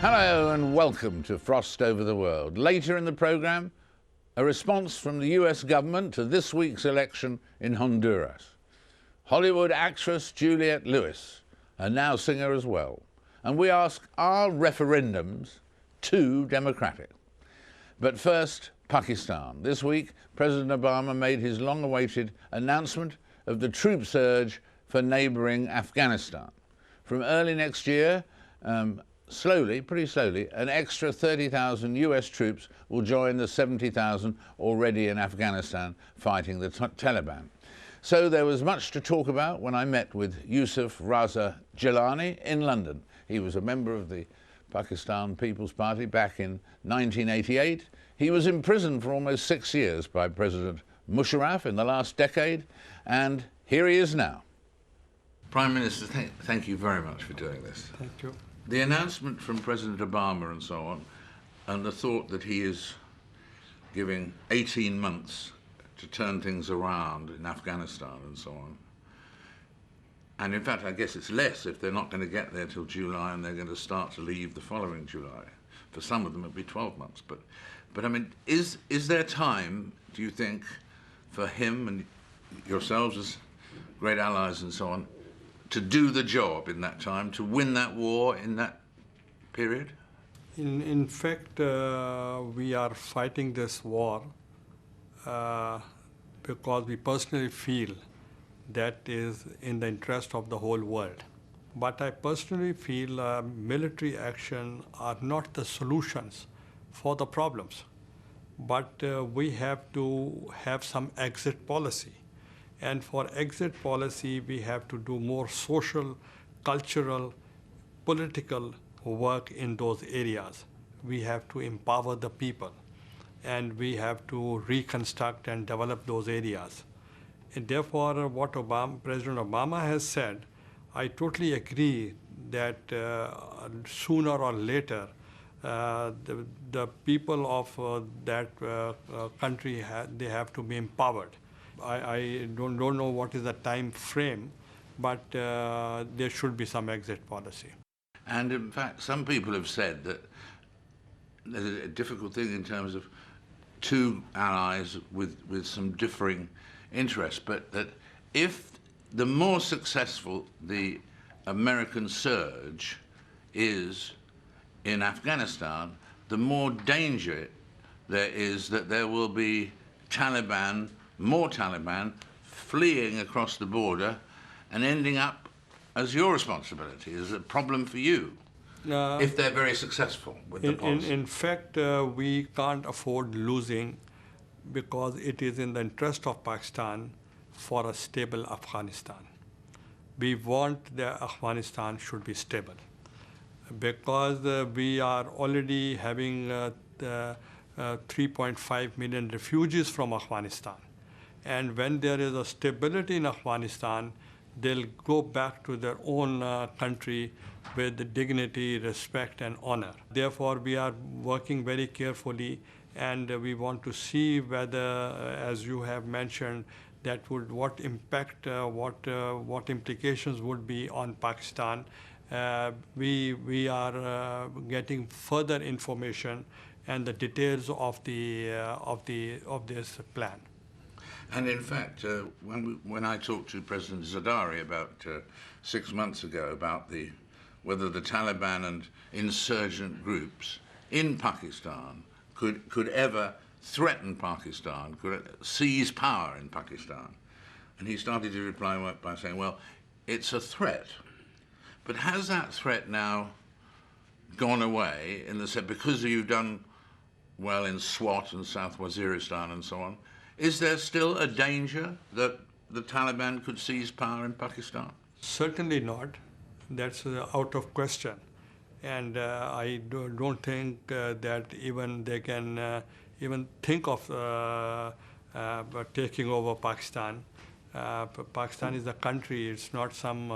Hello and welcome to Frost Over the World. Later in the programme, a response from the US government to this week's election in Honduras. Hollywood actress Juliette Lewis, and now singer as well. And we ask, are referendums too democratic? But first, Pakistan. This week, President Obama made his long-awaited announcement of the troop surge for neighbouring Afghanistan. From early next year, pretty slowly, an extra 30,000 US troops will join the 70,000 already in Afghanistan fighting the Taliban. So there was much to talk about when I met with Yousuf Raza Gilani in London. He was a member of the Pakistan People's Party back in 1988. He was imprisoned for almost 6 years by President Musharraf in the last decade, and here he is now. Prime Minister, thank you very much for doing this. Thank you. The announcement from President Obama and so on, and the thought that he is giving 18 months to turn things around in Afghanistan and so on. And in fact, I guess it's less if they're not going to get there till July and they're going to start to leave the following July. For some of them, it'll be 12 months. But I mean, is there time, do you think, for him and yourselves as great allies and so on, to do the job in that time, to win that war in that period? In fact, we are fighting this war because we personally feel that is in the interest of the whole world. But I personally feel military action are not the solutions for the problems. But we have to have some exit policy. And for exit policy, we have to do more social, cultural, political work in those areas. We have to empower the people, and we have to reconstruct and develop those areas. And therefore, what President Obama has said, I totally agree that sooner or later, the people of that country, they have to be empowered. I don't know what is the time frame, but there should be some exit policy. And in fact, some people have said that there's a difficult thing in terms of two allies with some differing interests, but that if the more successful the American surge is in Afghanistan, the more danger there is that there will be more Taliban fleeing across the border and ending up as your responsibility, as a problem for you, if they're very successful with the policy. In fact, we can't afford losing because it is in the interest of Pakistan for a stable Afghanistan. We want the Afghanistan should be stable because we are already having 3.5 million refugees from Afghanistan. And when there is a stability in Afghanistan, they'll go back to their own country with dignity, respect, and honor. Therefore, we are working very carefully, and we want to see whether, as you have mentioned, what impact, what implications would be on Pakistan. We are getting further information and the details of this plan. And in fact, when I talked to President Zardari about 6 months ago about whether the Taliban and insurgent groups in Pakistan could ever threaten Pakistan, could seize power in Pakistan, and he started to reply by saying, well, it's a threat. But has that threat now gone away in the sense, because you've done well in Swat and South Waziristan and so on, is there still a danger that the Taliban could seize power in Pakistan? Certainly not. That's out of question. And I don't think that even they can even think of taking over Pakistan. Pakistan is a country. It's not some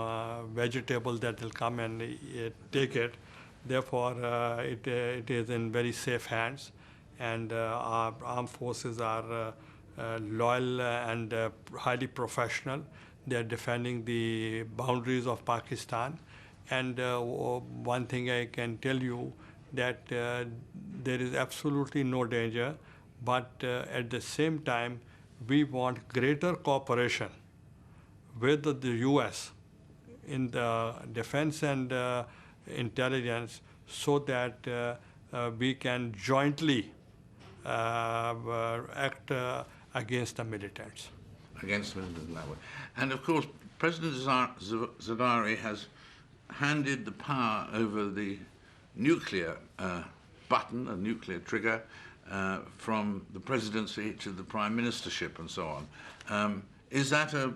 vegetable that will come and take it. Therefore, it is in very safe hands. And our armed forces are loyal and highly professional. They're defending the boundaries of Pakistan. And one thing I can tell you that there is absolutely no danger, but at the same time, we want greater cooperation with the US in the defense and intelligence so that we can jointly act against the militants. Against militants that way. And of course, President Zardari has handed the power over the nuclear button, a nuclear trigger, from the presidency to the prime ministership and so on. Is that an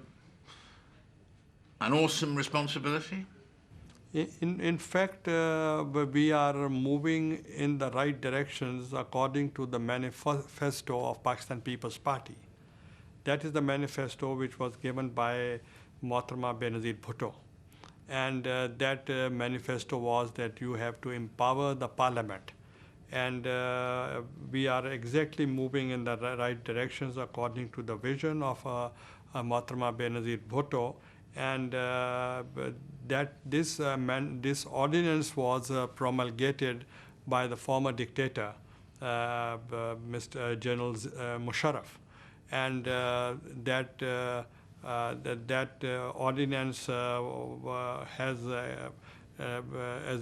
awesome responsibility? In fact, we are moving in the right directions according to the manifesto of Pakistan People's Party. That is the manifesto which was given by Mohtarama Benazir Bhutto. And that manifesto was that you have to empower the parliament. And we are exactly moving in the right directions according to the vision of Mohtarama Benazir Bhutto. And that this ordinance was promulgated by the former dictator, Mr. General Musharraf. And that ordinance has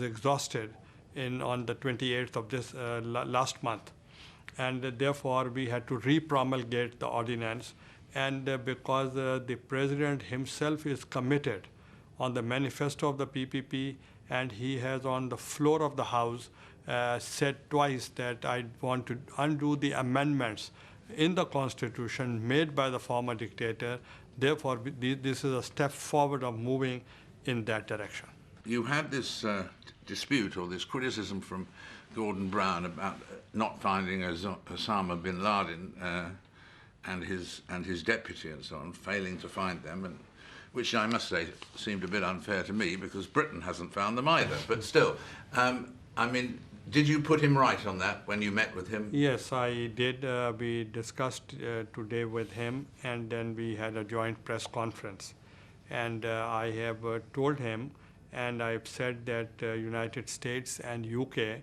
exhausted on the 28th of this last month. And therefore, we had to re-promulgate the ordinance. And because the president himself is committed on the manifesto of the PPP, and he has on the floor of the House said twice that I want to undo the amendments in the Constitution made by the former dictator. Therefore, this is a step forward of moving in that direction. You had this dispute or this criticism from Gordon Brown about not finding Osama bin Laden and his deputy and so on, failing to find them, and which I must say seemed a bit unfair to me because Britain hasn't found them either. But still, I mean, did you put him right on that when you met with him? Yes, I did. We discussed today with him, and then we had a joint press conference. And I have told him, and I've said that United States and UK,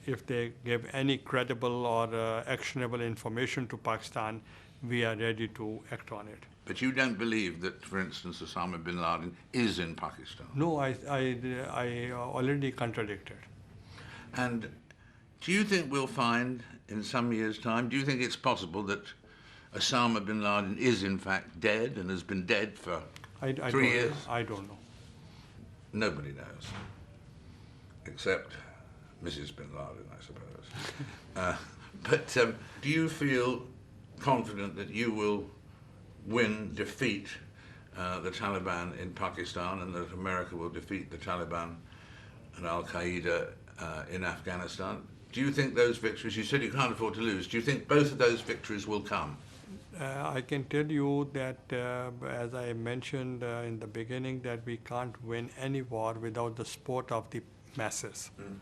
if they give any credible or actionable information to Pakistan, we are ready to act on it. But you don't believe that, for instance, Osama bin Laden is in Pakistan? No, I already contradicted. And do you think we'll find in some years' time, do you think it's possible that Osama bin Laden is in fact dead and has been dead for 3 years? I don't know. Nobody knows, except Mrs. bin Laden, I suppose. But do you feel confident that you will defeat the Taliban in Pakistan, and that America will defeat the Taliban and Al-Qaeda in Afghanistan? Do you think those victories, you said you can't afford to lose, do you think both of those victories will come? I can tell you that, as I mentioned in the beginning, that we can't win any war without the support of the masses. Mm.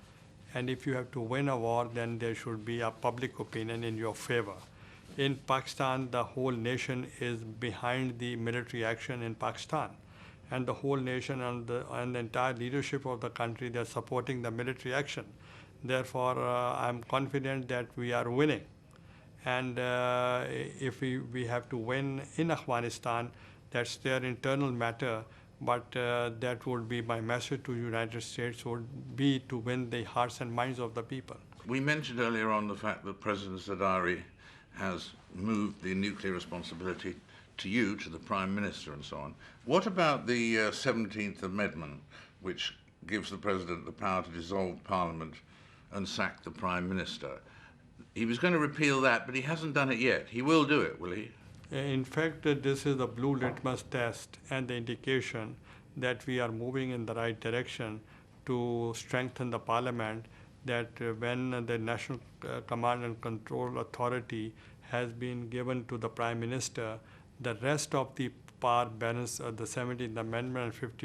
And if you have to win a war, then there should be a public opinion in your favor. In Pakistan, the whole nation is behind the military action in Pakistan. And the whole nation and the entire leadership of the country, they're supporting the military action. Therefore, I'm confident that we are winning. And if we have to win in Afghanistan, that's their internal matter. But that would be my message to United States, would be to win the hearts and minds of the people. We mentioned earlier on the fact that President Zardari has moved the nuclear responsibility to you, to the Prime Minister and so on. What about the 17th Amendment, which gives the President the power to dissolve Parliament and sack the Prime Minister? He was going to repeal that, but he hasn't done it yet. He will do it, will he? In fact, this is the blue litmus test and the indication that we are moving in the right direction to strengthen the Parliament, that when the National Command and Control Authority has been given to the Prime Minister, the rest of the power balance, the 17th Amendment and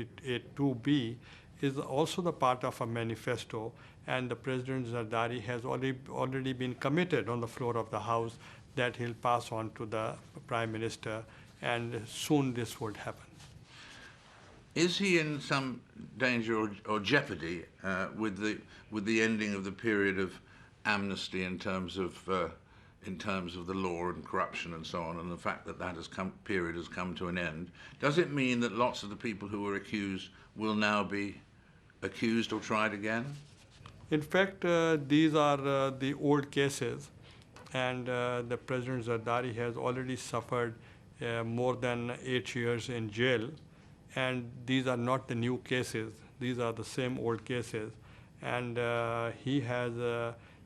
58(2)(b, is also the part of a manifesto, and the President Zardari has already been committed on the floor of the House that he'll pass on to the Prime Minister, and soon this would happen. Is he in some danger or jeopardy with the ending of the period of amnesty in terms of the law and corruption and so on, and the fact that period has come to an end? Does it mean that lots of the people who were accused will now be accused or tried again? In fact, these are the old cases, and the President Zardari has already suffered more than 8 years in jail, and these are not the new cases. These are the same old cases, and he has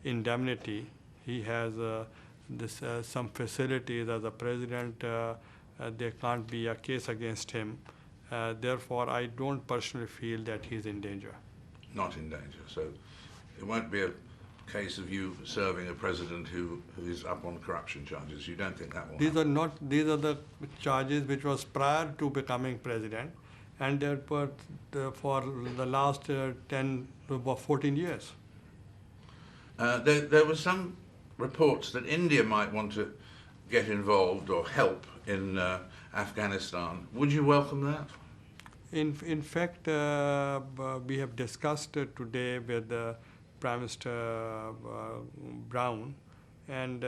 indemnity. He has some facilities as a president. There can't be a case against him. Therefore, I don't personally feel that he's in danger. Not in danger. So it won't be a case of you serving a president who is up on corruption charges. You don't think that will happen? These are the charges which was prior to becoming president, and they're for the last 10 to 14 years. There were some reports that India might want to get involved or help in Afghanistan. Would you welcome that? In fact, we have discussed today with Prime Minister Brown, and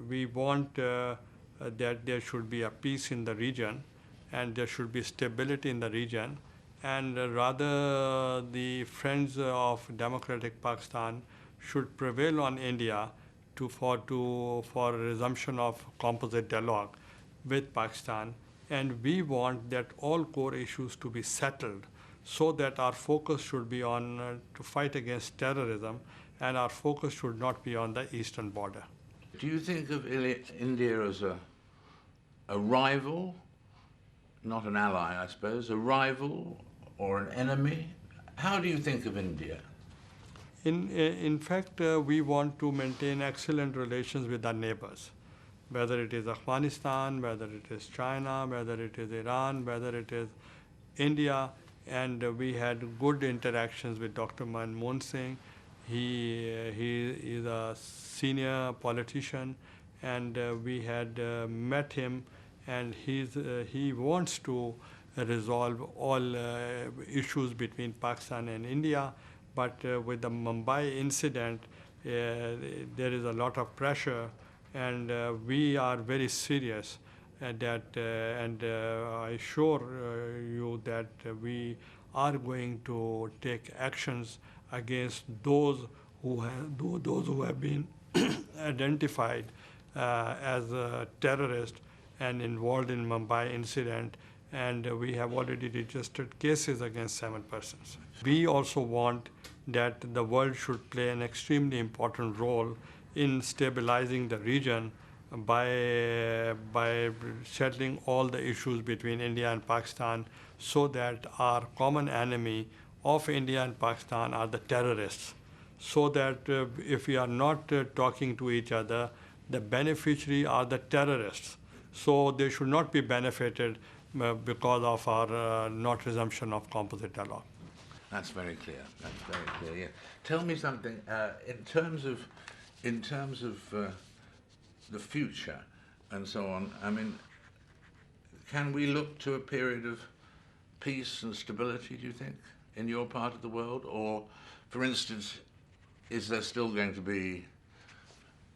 we want that there should be a peace in the region, and there should be stability in the region, and rather the friends of democratic Pakistan should prevail on India for resumption of composite dialogue with Pakistan, and we want that all core issues to be settled, so that our focus should be on to fight against terrorism, and our focus should not be on the eastern border. Do you think of India as a rival, not an ally, I suppose, a rival or an enemy? How do you think of India? In fact, we want to maintain excellent relations with our neighbors, whether it is Afghanistan, whether it is China, whether it is Iran, whether it is India, and we had good interactions with Dr. Manmohan Singh. He is a senior politician, and we had met him, and he wants to resolve all issues between Pakistan and India. But with the Mumbai incident, there is a lot of pressure, and we are very serious and I assure you that we are going to take actions against those who have been identified as terrorists and involved in Mumbai incident, and we have already registered cases against 7 persons. We also want that the world should play an extremely important role in stabilizing the region by settling all the issues between India and Pakistan, so that our common enemy of India and Pakistan are the terrorists, so that if we are not talking to each other, the beneficiary are the terrorists. So they should not be benefited because of our not resumption of composite dialogue. That's very clear. That's very clear. Yeah. Tell me something in terms of the future and so on. I mean, can we look to a period of peace and stability, do you think, in your part of the world? Or, for instance, is there still going to be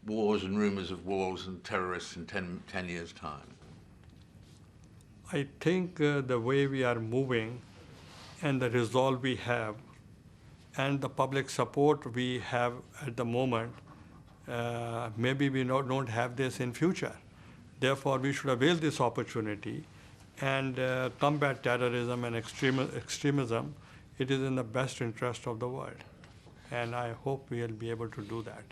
wars and rumors of wars and terrorists in 10 years' time? I think the way we are moving and the resolve we have and the public support we have at the moment, maybe we don't have this in future. Therefore, we should avail this opportunity and combat terrorism and extremism. It is in the best interest of the world, and I hope we will be able to do that.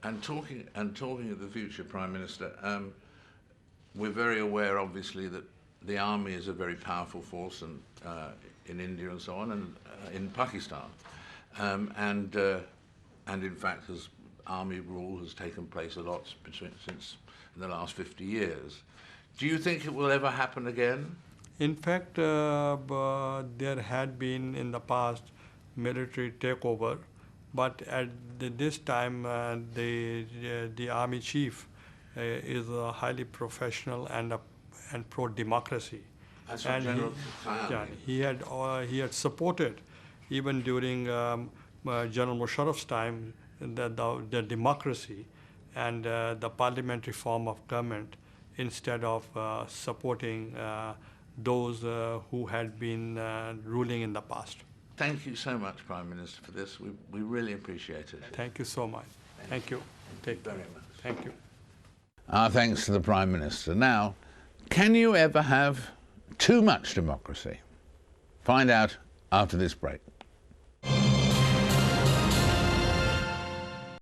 And talking of the future, Prime Minister, we're very aware, obviously, that the army is a very powerful force, and in India and so on, and in Pakistan, and in fact, army rule has taken place a lot since in the last 50 years. Do you think it will ever happen again? In fact, there had been in the past military takeover, but at this time, the army chief is highly professional and pro-democracy, That's what And General Kayani. he had supported, even during General Musharraf's time, the democracy and the parliamentary form of government, instead of supporting those who had been ruling in the past. Thank you so much, Prime Minister, for this. We really appreciate it. Thank you so much. Thank you. Take care. Very much. Thank you. Our thanks to the Prime Minister. Now, can you ever have too much democracy? Find out after this break.